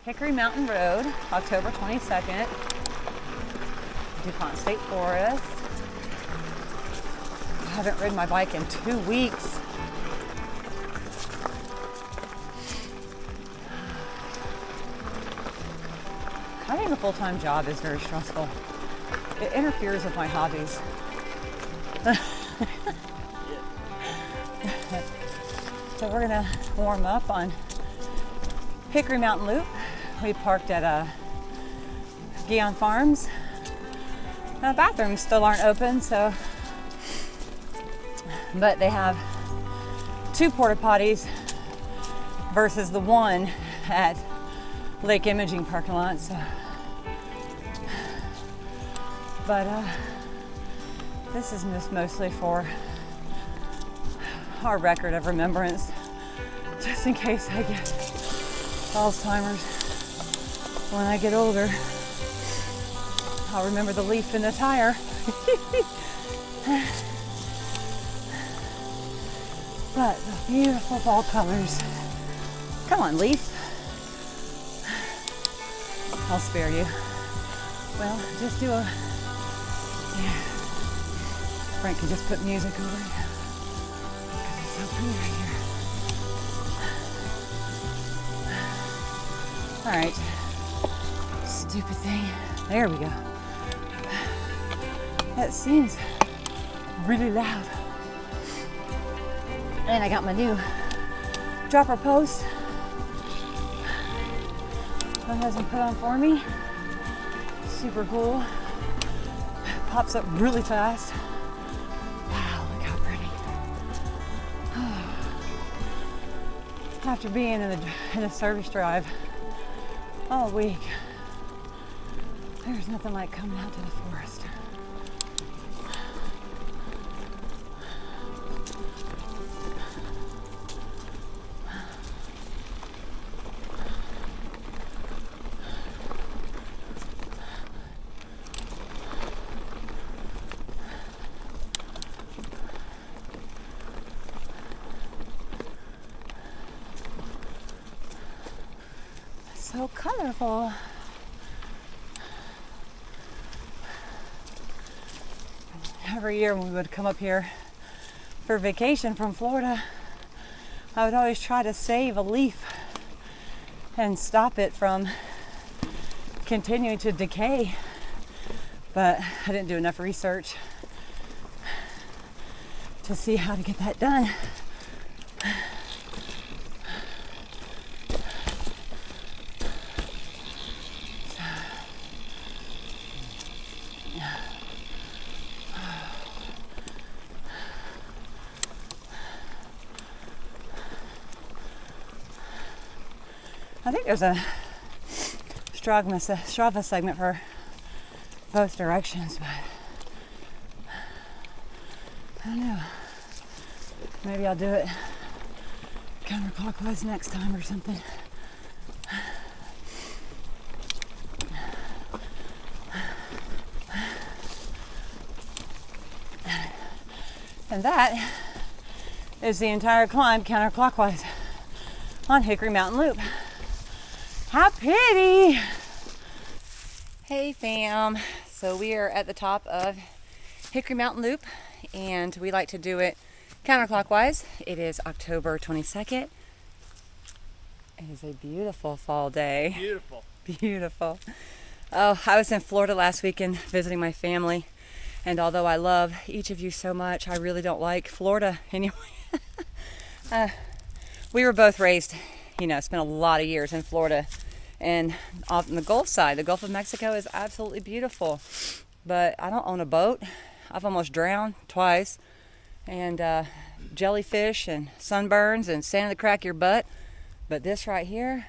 Hickory Mountain Road, October 22nd, DuPont State Forest. I haven't ridden my bike in 2 weeks. Having a full-time job is very stressful. It interferes with my hobbies. So we're gonna warm up on Hickory Mountain Loop. We parked at Guion Farms. The bathrooms still aren't open, but they have 2 porta potties versus the one at Lake Imaging parking lot. But this is just mostly for our record of remembrance, just in case I get Alzheimer's when I get older. I'll remember the leaf in the tire. But the beautiful fall colors. Come on, leaf. I'll spare you. Well, just do a... Yeah. Frank can just put music over it. Because it's so pretty right here. Alright. Stupid thing. There we go. That seems really loud. And I got my new dropper post my husband put on for me. Super cool. Pops up really fast. Wow, look how pretty. After being in a service drive all week, there's nothing like coming out to the forest. So colorful. Every year when we would come up here for vacation from Florida, I would always try to save a leaf and stop it from continuing to decay. But I didn't do enough research to see how to get that done. I think there's a Strava segment for both directions, but I don't know. Maybe I'll do it counterclockwise next time or something. And that is the entire climb counterclockwise on Hickory Mountain Loop. How pretty! Hey fam, so we are at the top of Hickory Mountain Loop and we like to do it counterclockwise. It is October 22nd. It is a beautiful fall day. Beautiful. Beautiful. Oh, I was in Florida last weekend visiting my family, and although I love each of you so much, I really don't like Florida anyway. We were both raised, spent a lot of years in Florida. And off on the Gulf side, the Gulf of Mexico is absolutely beautiful. But I don't own a boat. I've almost drowned twice. And jellyfish and sunburns and sand in the crack of your butt. But this right here,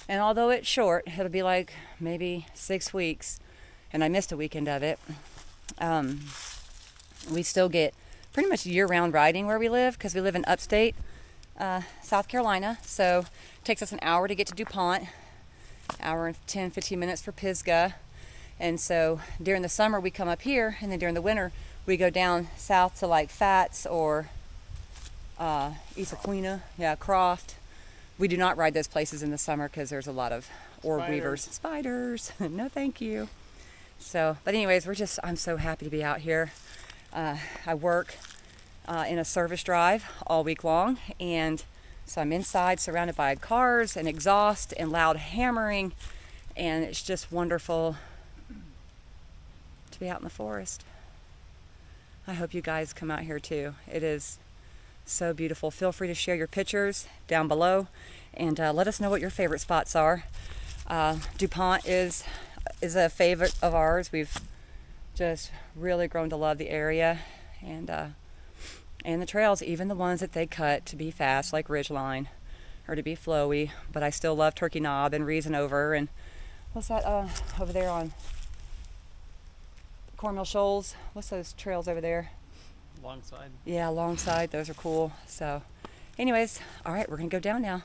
and although it's short, it'll be like maybe 6 weeks. And I missed a weekend of it. We still get pretty much year-round riding where we live because we live in upstate South Carolina. So it takes us an hour to get to DuPont. Hour and 10, 15 minutes for Pisgah. And so during the summer we come up here, and then during the winter we go down south to like Fats or Isaquina, Croft, We do not ride those places in the summer because there's a lot of orb weavers. Spiders. No, thank you. So, but anyways, I'm so happy to be out here. I work in a service drive all week long, and so I'm inside surrounded by cars and exhaust and loud hammering, and it's just wonderful to be out in the forest. I hope you guys come out here too. It is so beautiful. Feel free to share your pictures down below, and let us know what your favorite spots are. DuPont is a favorite of ours. We've just really grown to love the area, and the trails, even the ones that they cut to be fast, like Ridgeline, or to be flowy. But I still love Turkey Knob and Reason Over, and what's that over there on Cornmeal Shoals? What's those trails over there? Alongside. Yeah, alongside. Those are cool. So, anyways, all right, we're gonna go down now.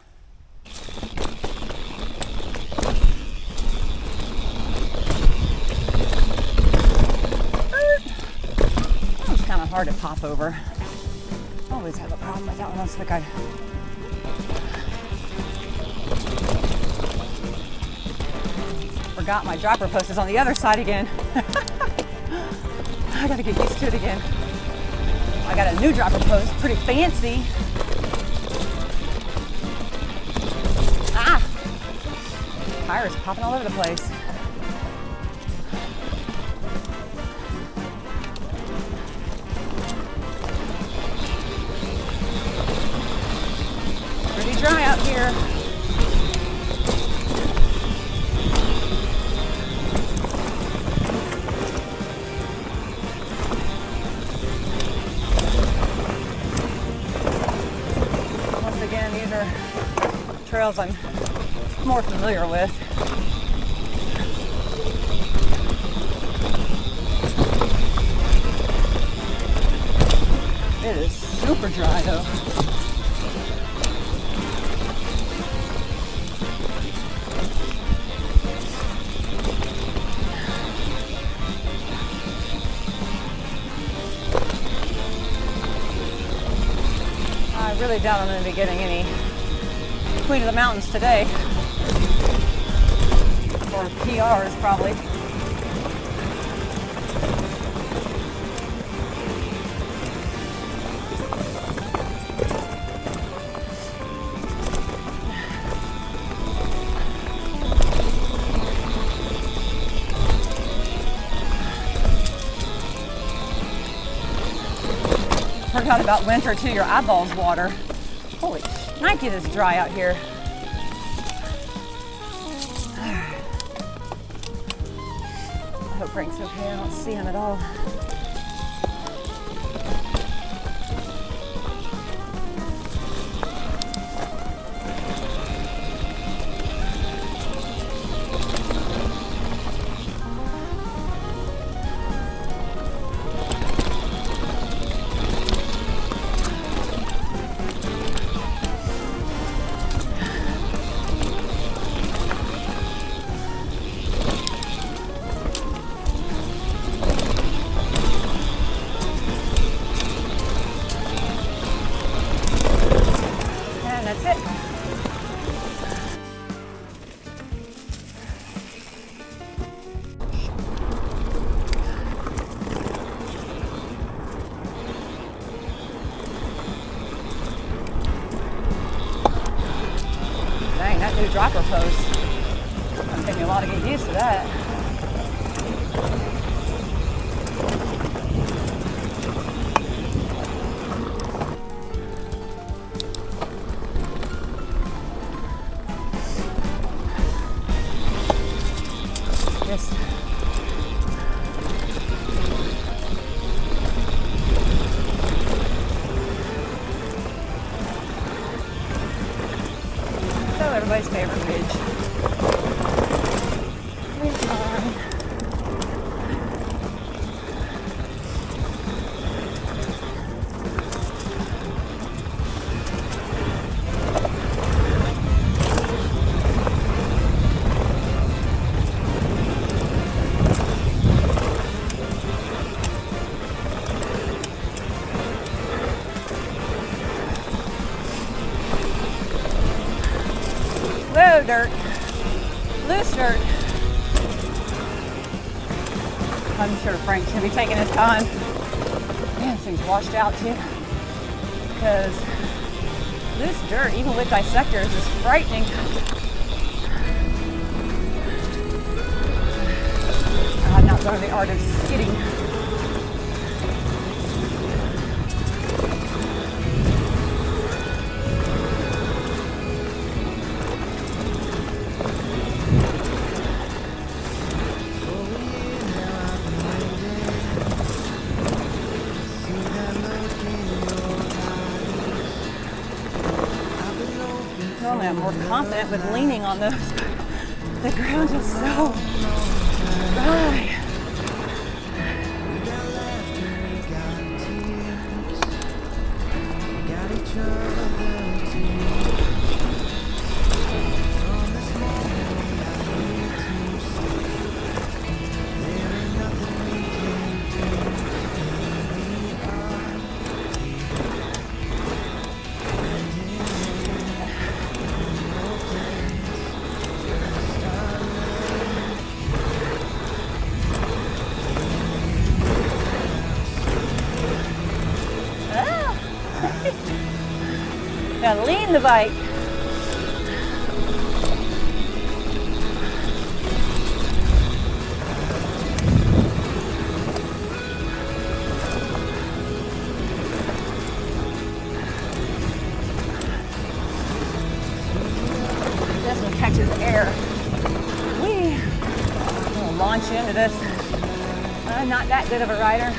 That was kind of hard to pop over. I always have a problem with that one. Looks like I forgot my dropper post is on the other side again. I gotta get used to it again. I got a new dropper post, pretty fancy. Ah! Tires popping all over the place. Pretty dry out here. Again, these are trails I'm more familiar with. It is super dry though. I really doubt I'm going to be getting any Queen of the Mountains today. Or PRs probably. Forgot about winter too, your eyeballs water. Holy Nike, it is dry out here. I hope Frank's okay, I don't see him at all. That's it. Dang, that new dropper post. It's gonna take me a while to get used to that. Yes. So everybody's favorite ridge. loose dirt. I'm sure Frank's gonna be taking his time. Man, this thing's washed out too. Because loose dirt, even with dissectors, is frightening. I've not learned the art of skidding. Normally I'm more confident with leaning on those. The ground is so dry. Gotta lean the bike. This one catches air. I'm gonna launch into this. I'm not that good of a rider.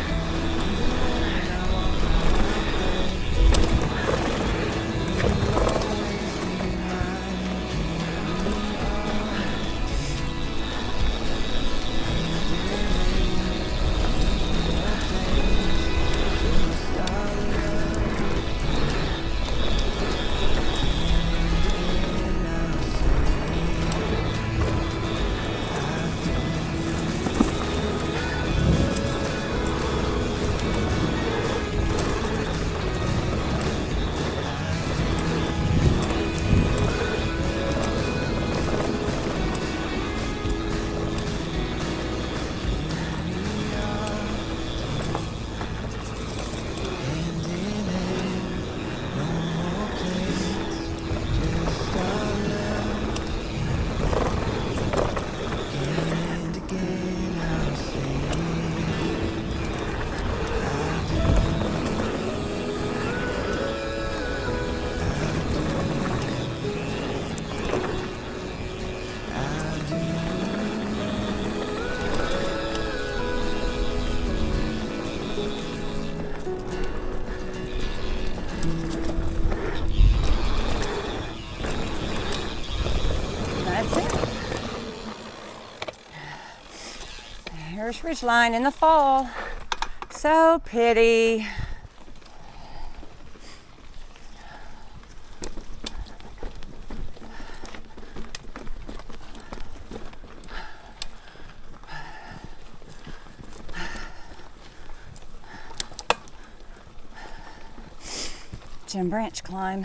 Here's Ridgeline in the fall. So pretty. Jim Branch climb.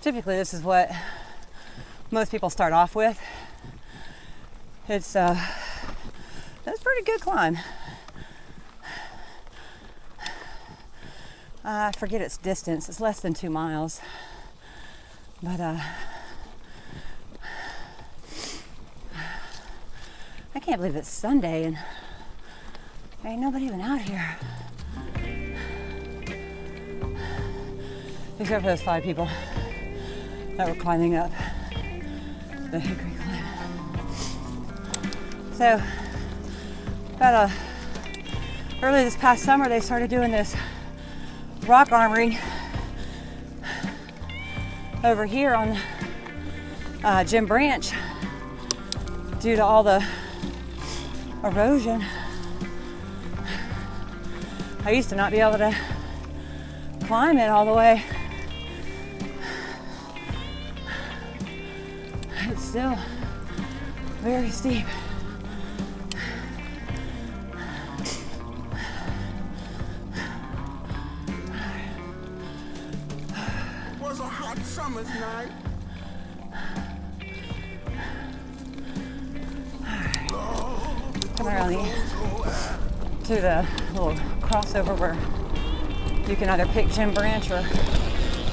Typically this is what most people start off with. It's that's a pretty good climb. I forget its distance. It's less than 2 miles. But I can't believe it's Sunday and there ain't nobody even out here. Except for those 5 people that were climbing up the Hickory climb. So, early this past summer, they started doing this rock armoring over here on Jim Branch due to all the erosion. I used to not be able to climb it all the way. It's still very steep. It was a hot summer's night. around to the little crossover where you can either pick Jim Branch or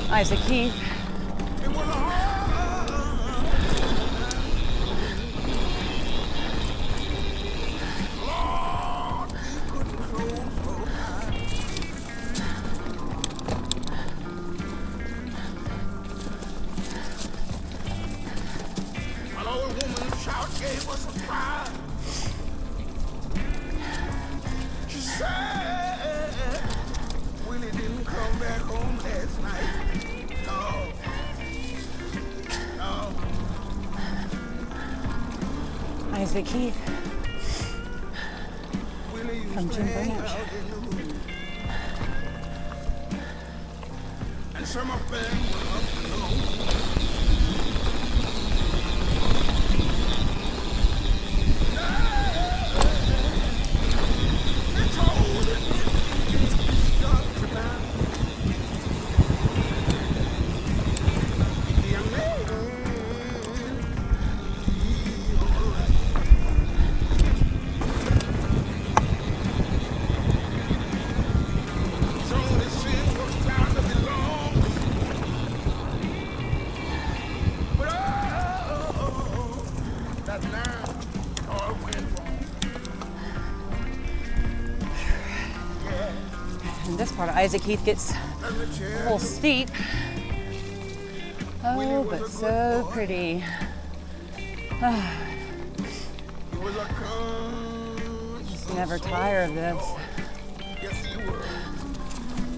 Isaac Heath. Isaac Heath from Jim Branch. And some of them were up to know. They told it stuck to them. The young man. And this part of Isaac Heath gets a little steep. Oh, but so pretty. Just never tire of this.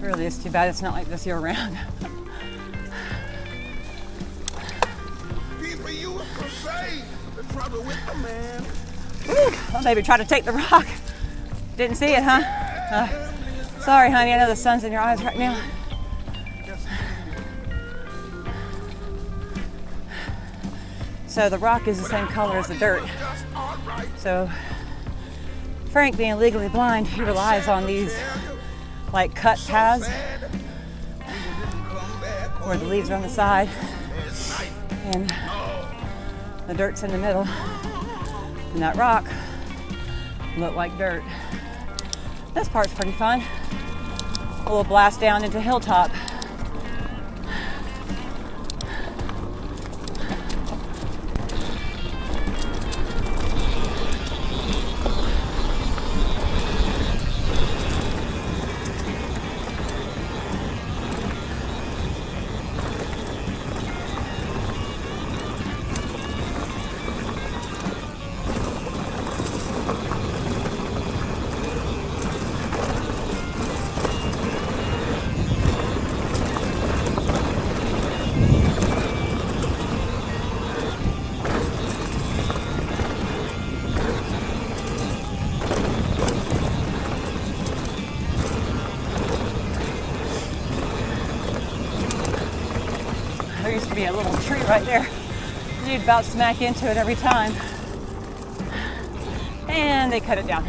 Really, it's too bad it's not like this year round. People used to say the trouble with the man. Ooh, well, baby, try to take the rock. Didn't see it, huh? Sorry, honey, I know the sun's in your eyes right now. So the rock is the same color as the dirt. So Frank, being legally blind, he relies on these like cut paths where the leaves are on the side and the dirt's in the middle. And that rock looked like dirt. This part's pretty fun. A little blast down into Hilltop. There used to be a little tree right there. You'd about smack into it every time. And they cut it down.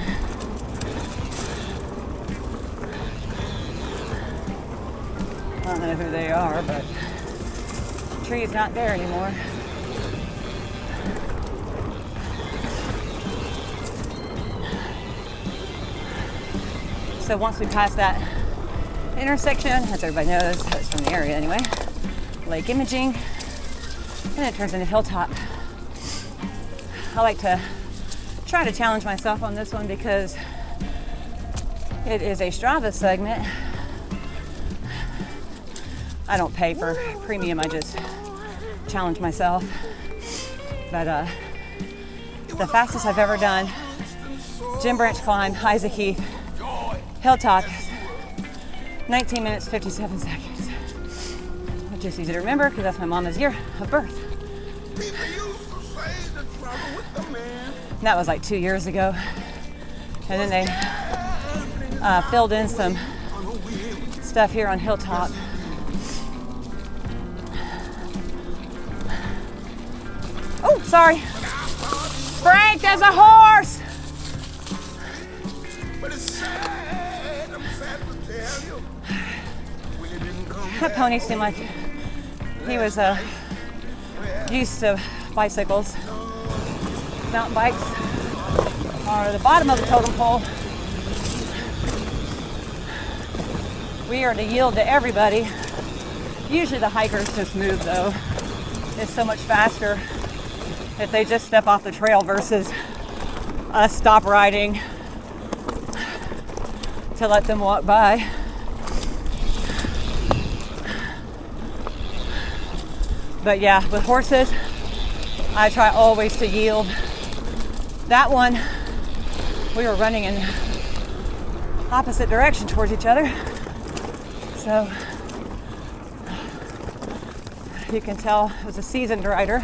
I don't know who they are, but the tree's not there anymore. So once we pass that intersection, as everybody knows, that's from the area anyway, Lake Imaging, and it turns into Hilltop. I like to try to challenge myself on this one because it is a Strava segment. I don't pay for premium, I just challenge myself. But the fastest I've ever done, Jim Branch climb, Isaac Heath, Hilltop, 19 minutes, 57 seconds. Which is easy to remember because that's my mama's year of birth. And that was like 2 years ago. And then they filled in some stuff here on Hilltop. Oh, sorry. Frank, there's a horse! But it's sad, I'm sad to tell you. When it didn't come That pony seemed like he was used to bicycles, mountain bikes. or the bottom of the totem pole, we are to yield to everybody. Usually the hikers just move though. It's so much faster if they just step off the trail versus us stop riding to let them walk by. But yeah, with horses, I try always to yield. That one, we were running in opposite direction towards each other. So you can tell it was a seasoned rider.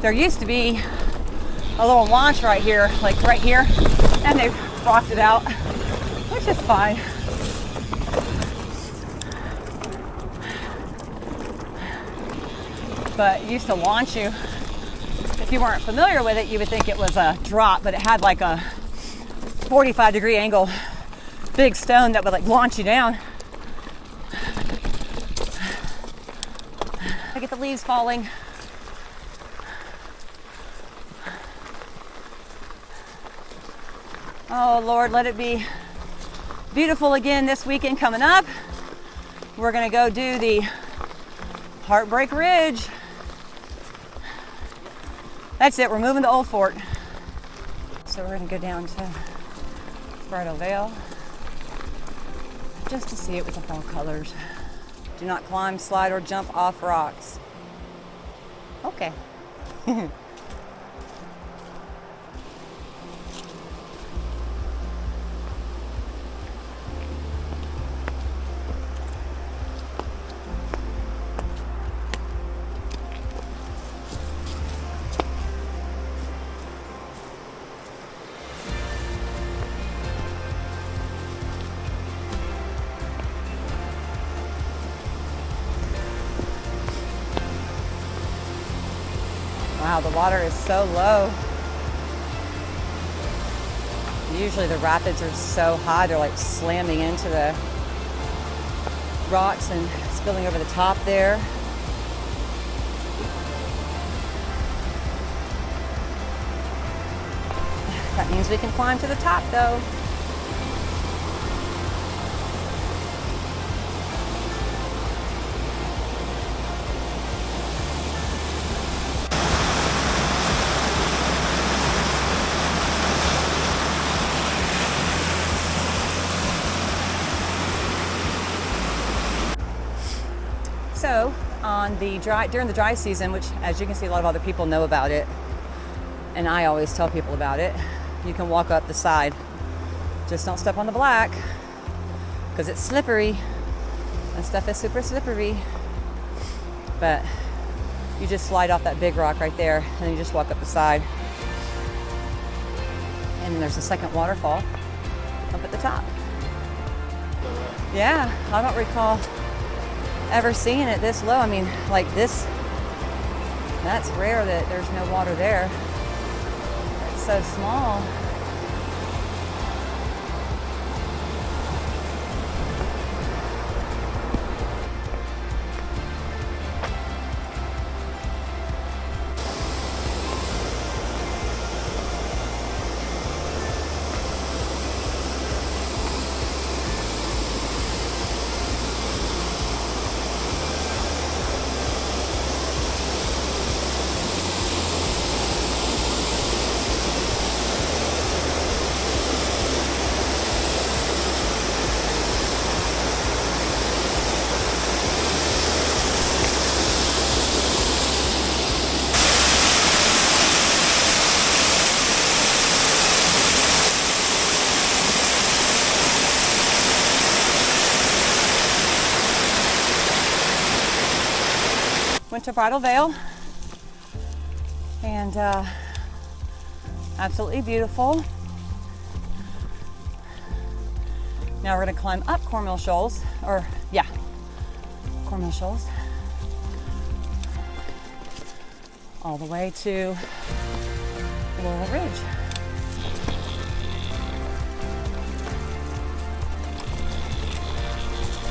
There used to be a little launch right here, like right here, and they rocked it out, which is fine. But it used to launch you. If you weren't familiar with it, you would think it was a drop, but it had like a 45-degree angle, big stone that would like launch you down. I get the leaves falling. Oh Lord, let it be beautiful again this weekend coming up. We're gonna go do the Heartbreak Ridge. That's it, we're moving to Old Fort. So we're gonna go down to Bridal Veil just to see it with the fall colors. Do not climb, slide, or jump off rocks. Okay. Wow, the water is so low. Usually the rapids are so high, they're like slamming into the rocks and spilling over the top there. That means we can climb to the top though. So during the dry season, which as you can see a lot of other people know about it, and I always tell people about it, you can walk up the side. Just don't step on the black because it's slippery. That stuff is super slippery. But you just slide off that big rock right there and you just walk up the side. And then there's a second waterfall up at the top. Yeah, I don't recall ever seeing it this low. I mean, like this, that's rare that there's no water there. It's so small. Went to Bridal Veil, and absolutely beautiful. Now we're gonna climb up Cornmeal Shoals, Cornmeal Shoals, all the way to Laurel Ridge.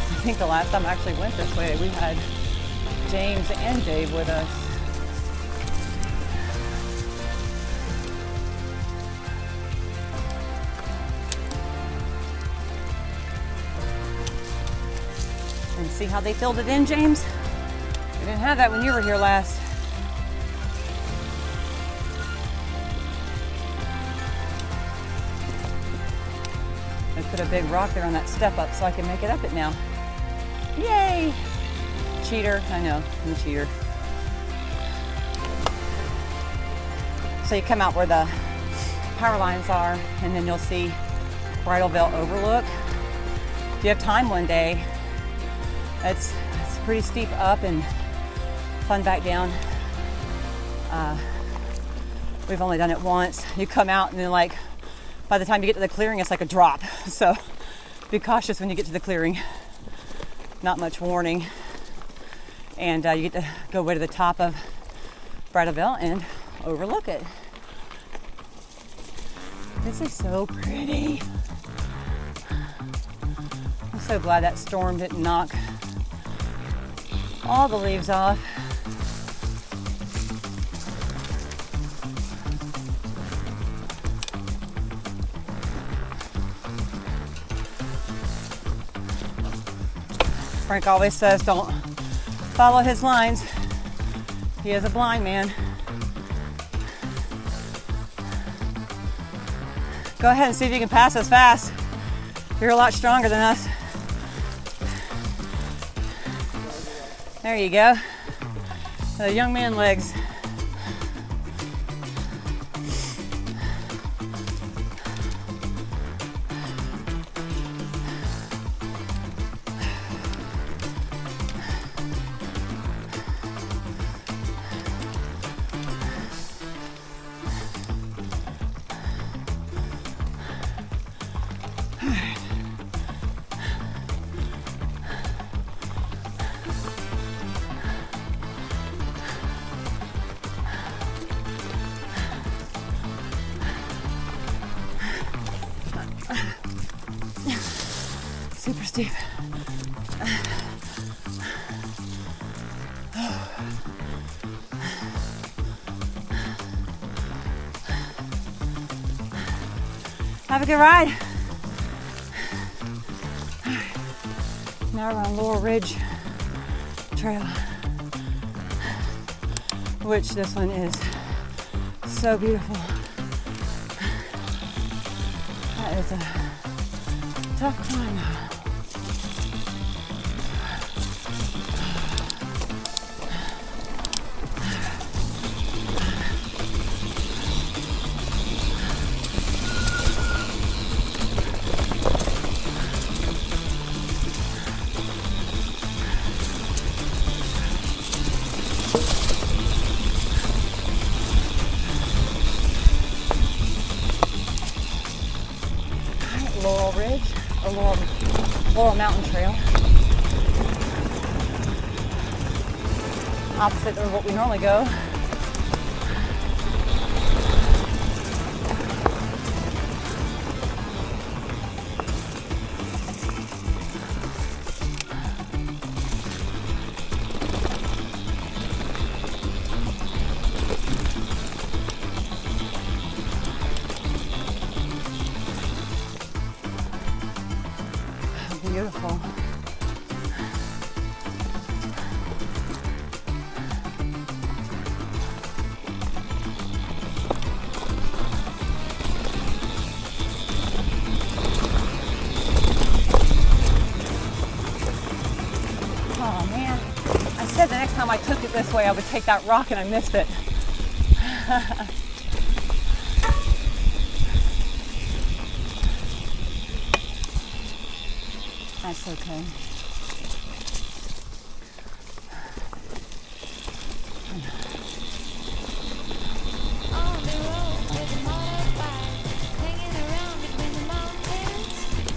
I think the last time I actually went this way, we had James and Dave with us. See how they filled it in, James? We didn't have that when you were here last. I put a big rock there on that step up so I can make it up it now. Yay! Cheater, I know, I'm a cheater. So you come out where the power lines are, and then you'll see Bridalveil Overlook. If you have time one day, it's pretty steep up and fun back down. We've only done it once. You come out and then like, by the time you get to the clearing, it's like a drop. So be cautious when you get to the clearing. Not much warning. And you get to go way to the top of Bridalveil and overlook it. This is so pretty. I'm so glad that storm didn't knock all the leaves off. Frank always says don't follow his lines. He is a blind man. Go ahead and see if you can pass us fast. You're a lot stronger than us. There you go. The young man legs. Super steep. Have a good ride. Now we're on Laurel Ridge Trail, which this one is so beautiful. That is a tough climb. Laurel Ridge, or Laurel Mountain Trail. Opposite of what we normally go. Beautiful. Oh man, I said the next time I took it this way I would take that rock and I missed it. That's okay. On the road with a motorbike, hanging around between the mountains,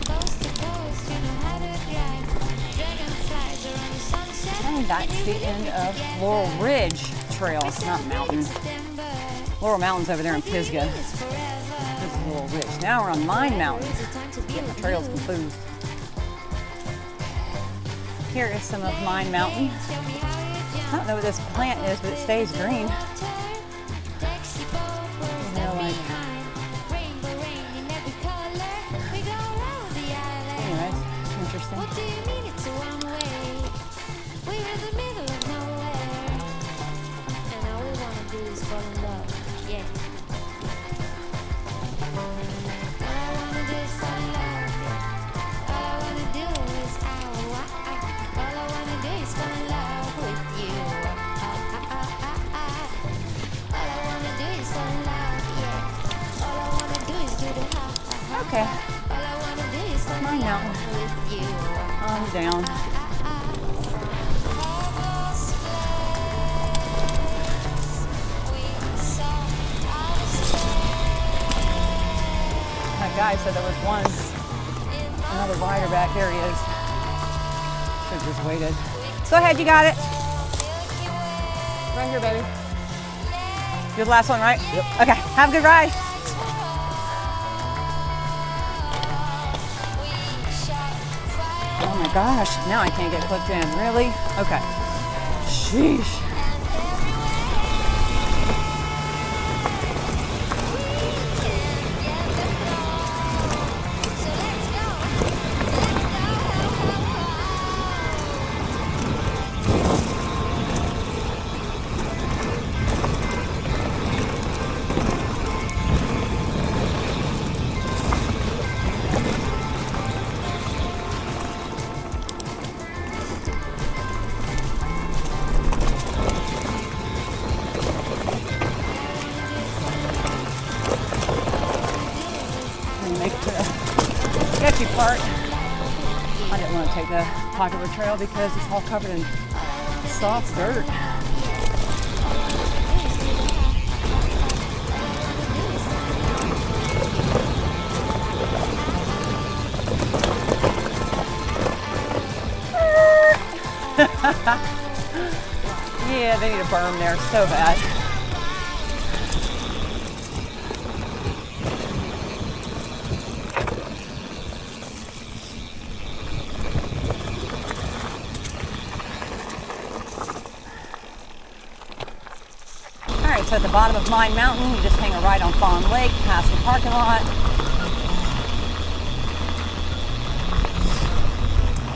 coast to coast, you know how to drive. Dragonflies around the sunset. And that's the end of Laurel Ridge Trail. It's not mountain. Laurel Mountain's over there in Pisgah. This is Laurel Ridge. Now we're on Mine Mountain. Getting the trails confused. Here is some of Mine Mountain. I don't know what this plant is, but it stays green. You know, like, anyways, interesting. Okay, All I wanna do is spend Mine the Mountain. night with you. I'm down. That guy said there was another rider back. There he is. Should have just waited. Go ahead, you got it. Right here, baby. You're the last one, right? Yep. Okay, have a good ride. Oh my gosh, now I can't get clipped in. Really? Okay. Sheesh. Make it to the sketchy part. I didn't want to take the popular trail because it's all covered in soft dirt. Yeah, they need a berm there so bad. So at the bottom of Mine Mountain, you just hang a right on Fawn Lake, past the parking lot.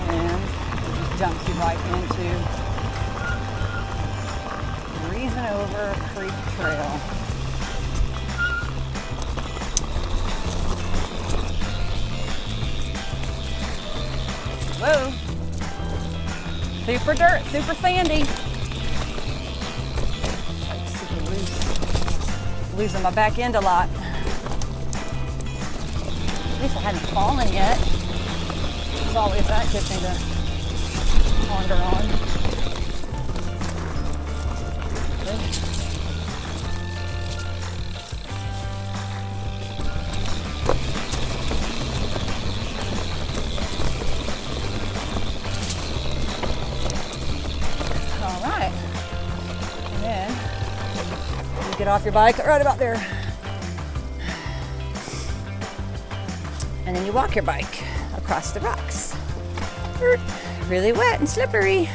And it just dumps you right into Reason Over Creek Trail. Whoa. Super dirt, super sandy. Losing my back end a lot. At least I hadn't fallen yet. There's always that good thing to ponder on. All right. And then you get off your bike right about there. And then you walk your bike across the rocks. Really wet and slippery.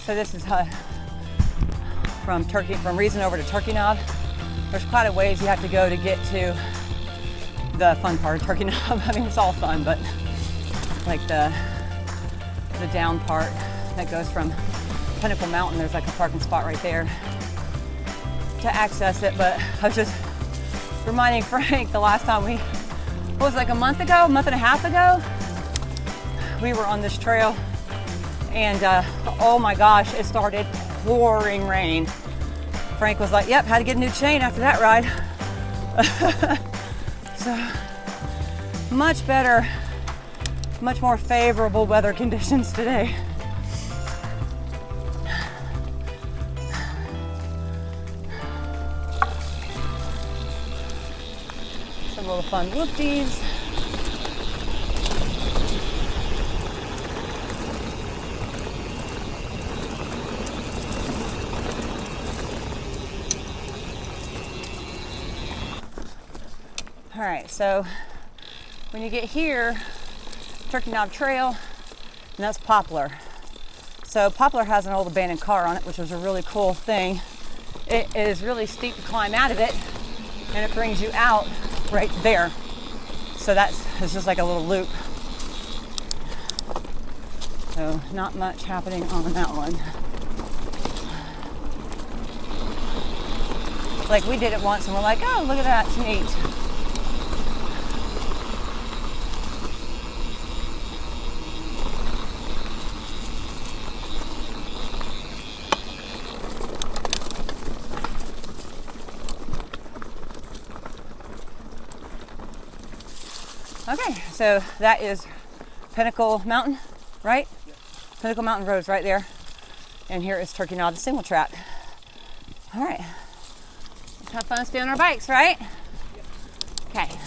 So this is from Reason over to Turkey Knob. There's quite a ways you have to go to get to the fun part of Turkey Knob. I mean, it's all fun, but like the down part that goes from Pinnacle Mountain, there's like a parking spot right there to access it. But I was just reminding Frank the last time what was it, like a month and a half ago, we were on this trail. And oh my gosh, it started pouring rain. Frank was like, yep, had to get a new chain after that ride. So much better, much more favorable weather conditions today. Some little fun whoopties. All right, so when you get here, Turkey Knob Trail, and that's Poplar. So Poplar has an old abandoned car on it, which was a really cool thing. it is really steep to climb out of it, and it brings you out right there. So it's just like a little loop. So not much happening on that one. Like we did it once and we're like, oh, look at that, it's neat. Okay, so that is Pinnacle Mountain, right? Yep. Pinnacle Mountain Road's right there. And here is Turkey Knob, the single track. All right. Let's have fun staying on our bikes, right? Yep. Okay.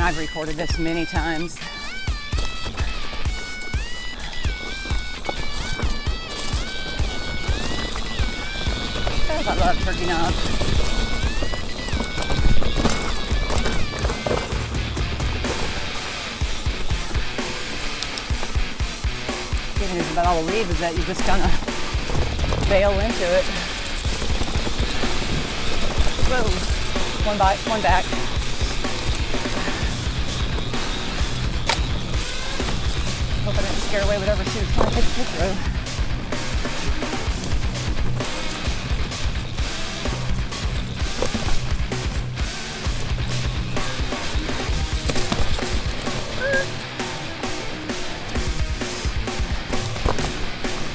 I've recorded this many times. Because I love Turkey Knob. The good news about all the leaves is that you just kind of bail into it. Whoa, one back. Hope I didn't scare away whatever she was trying to take a picture of.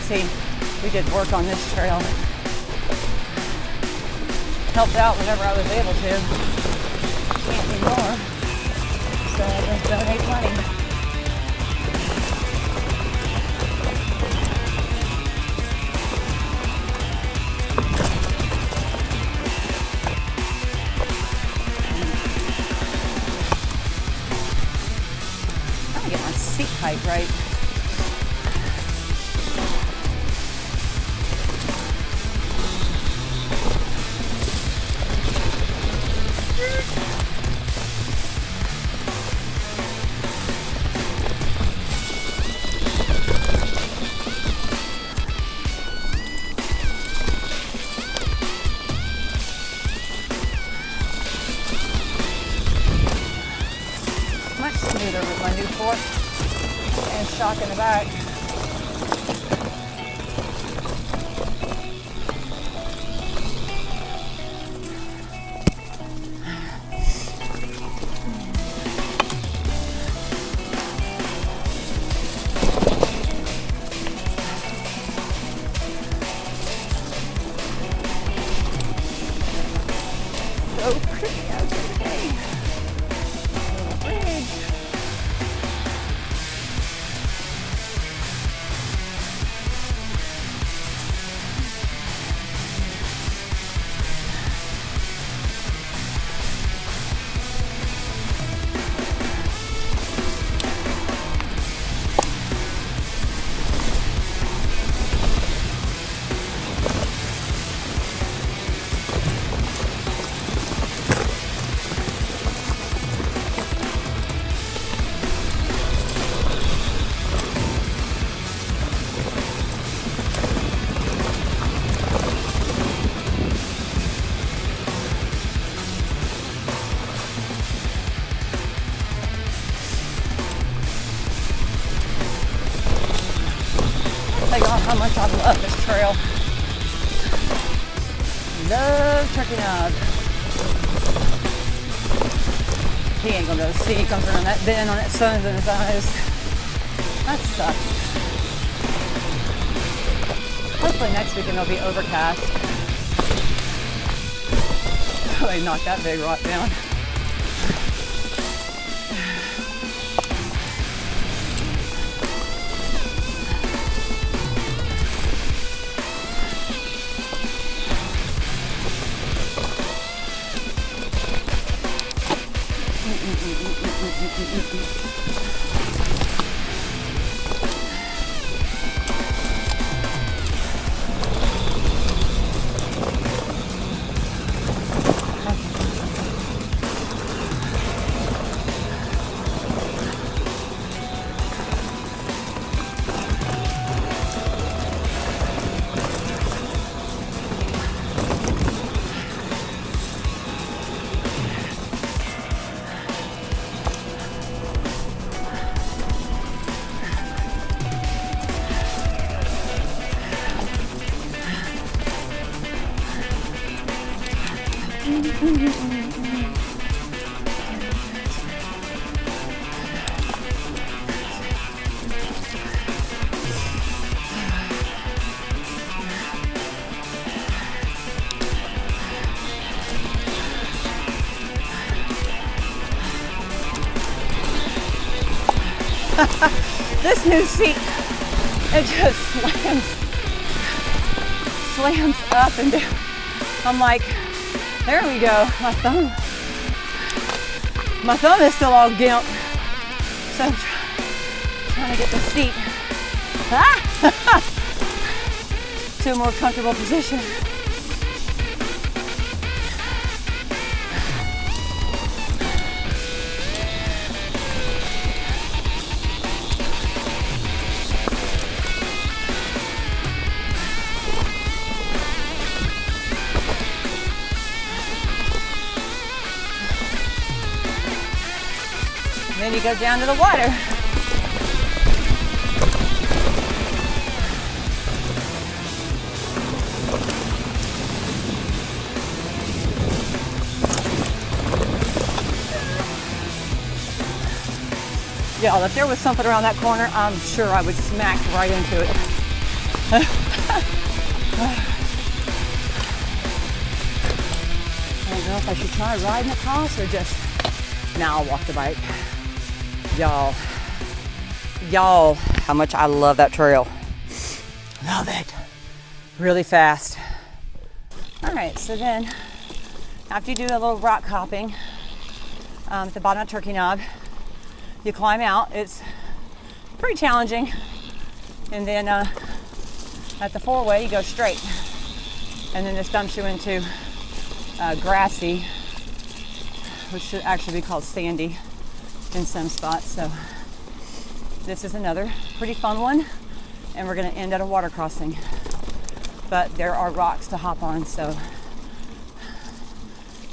See, we did work on this trail. Helped out whenever I was able to. Can't anymore. So I just donate money. Seat height right. Much smoother with my new fork. And shock in the back. So pretty out there today. Little bridge. How much I love this trail. Love Turkey Knob. He ain't gonna be able to see. He comes around that bend on that sun's in his eyes. That sucks. Hopefully next weekend it'll be overcast. Oh, they knocked that big rock down. This new seat, it just slams up and down. I'm like, there we go, my thumb is still all gimp. So I'm trying to get the seat to a more comfortable position. Then you go down to the water. Y'all, if there was something around that corner, I'm sure I would smack right into it. I don't know if I should try riding across or just, now I'll walk the bike. Y'all, how much I love that trail. Love it. Really fast. All right, so then after you do a little rock hopping at the bottom of Turkey Knob, you climb out. It's pretty challenging. And then at the four-way, you go straight. And then this dumps you into grassy, which should actually be called sandy in some spots. So this is another pretty fun one, and we're going to end at a water crossing, but there are rocks to hop on, so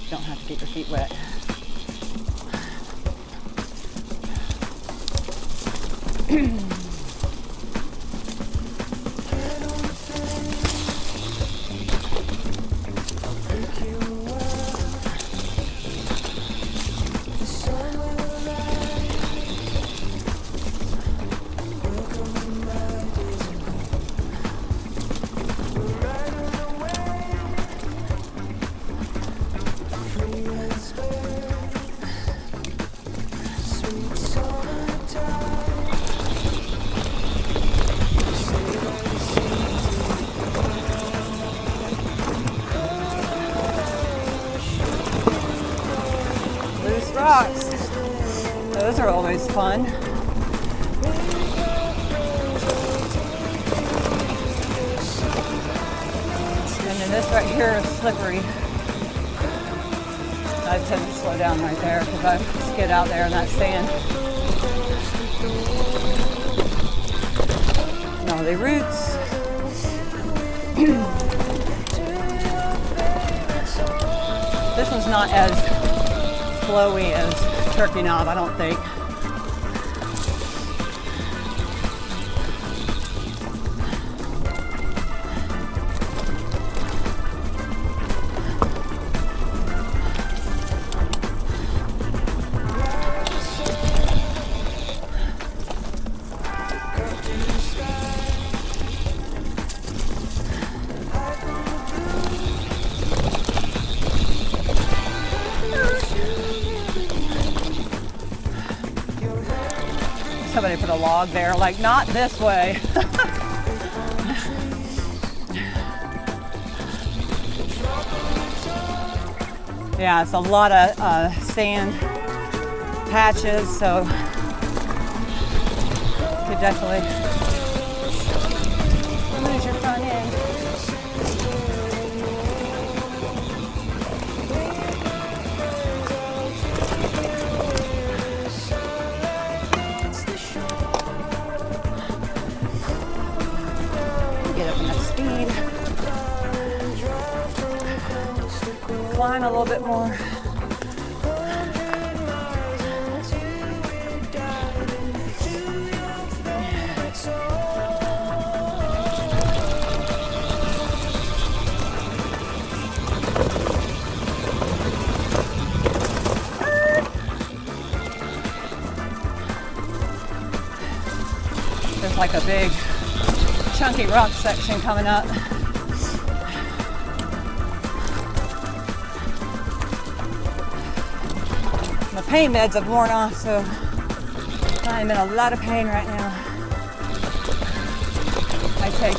you don't have to get your feet wet. Rocks. Those are always fun. And then this right here is slippery. I tend to slow down right there because I skid out there in that sand. Gnarly roots. This one's not as flowy as Turkey Knob, I don't think. Somebody put a log there, like, not this way. Yeah, it's a lot of sand patches, so could definitely lose your front end. Get up enough speed. Climb a little bit more. There's like a big chunky rock section coming up. My pain meds have worn off, so I'm in a lot of pain right now. I take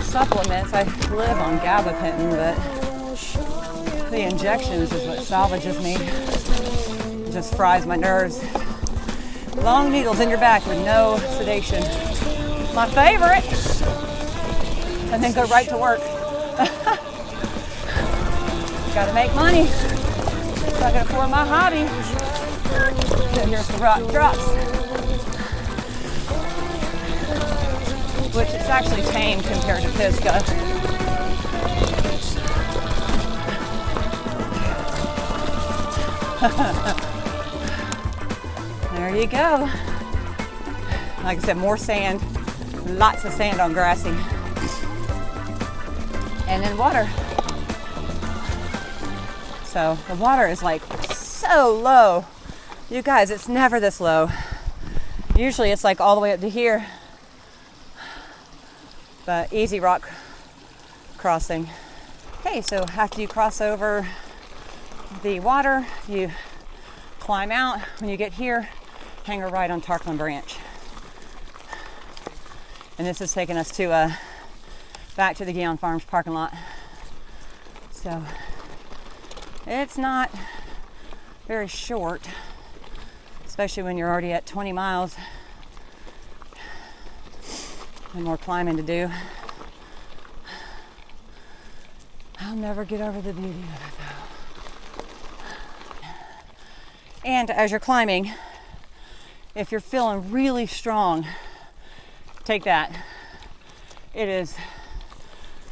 supplements. I live on gabapentin, but the injections is what salvages me. It just fries my nerves. Long needles in your back with no sedation. My favorite. And then go right to work. Gotta make money. So I can afford my hobby. Then here's the rock drops. Which is actually tame compared to Pisgah. There you go. Like I said, more sand, lots of sand on grassy. And then water. So the water is like so low. You guys, it's never this low. Usually it's like all the way up to here. But easy rock crossing. Okay, so after you cross over the water, you climb out. When you get here, hang a right on Tarkland Branch. And this is taking us to back to the Guion Farms parking lot. So it's not very short, especially when you're already at 20 miles and more climbing to do. I'll never get over the beauty of it though. And as you're climbing, if you're feeling really strong, take that. It is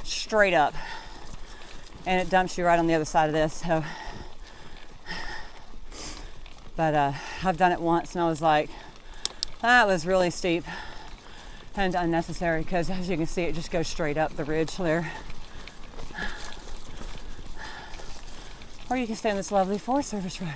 straight up and it dumps you right on the other side of this. So, but I've done it once and I was like, that was really steep and unnecessary, because as you can see, it just goes straight up the ridge there. Or you can stay on this lovely Forest Service road.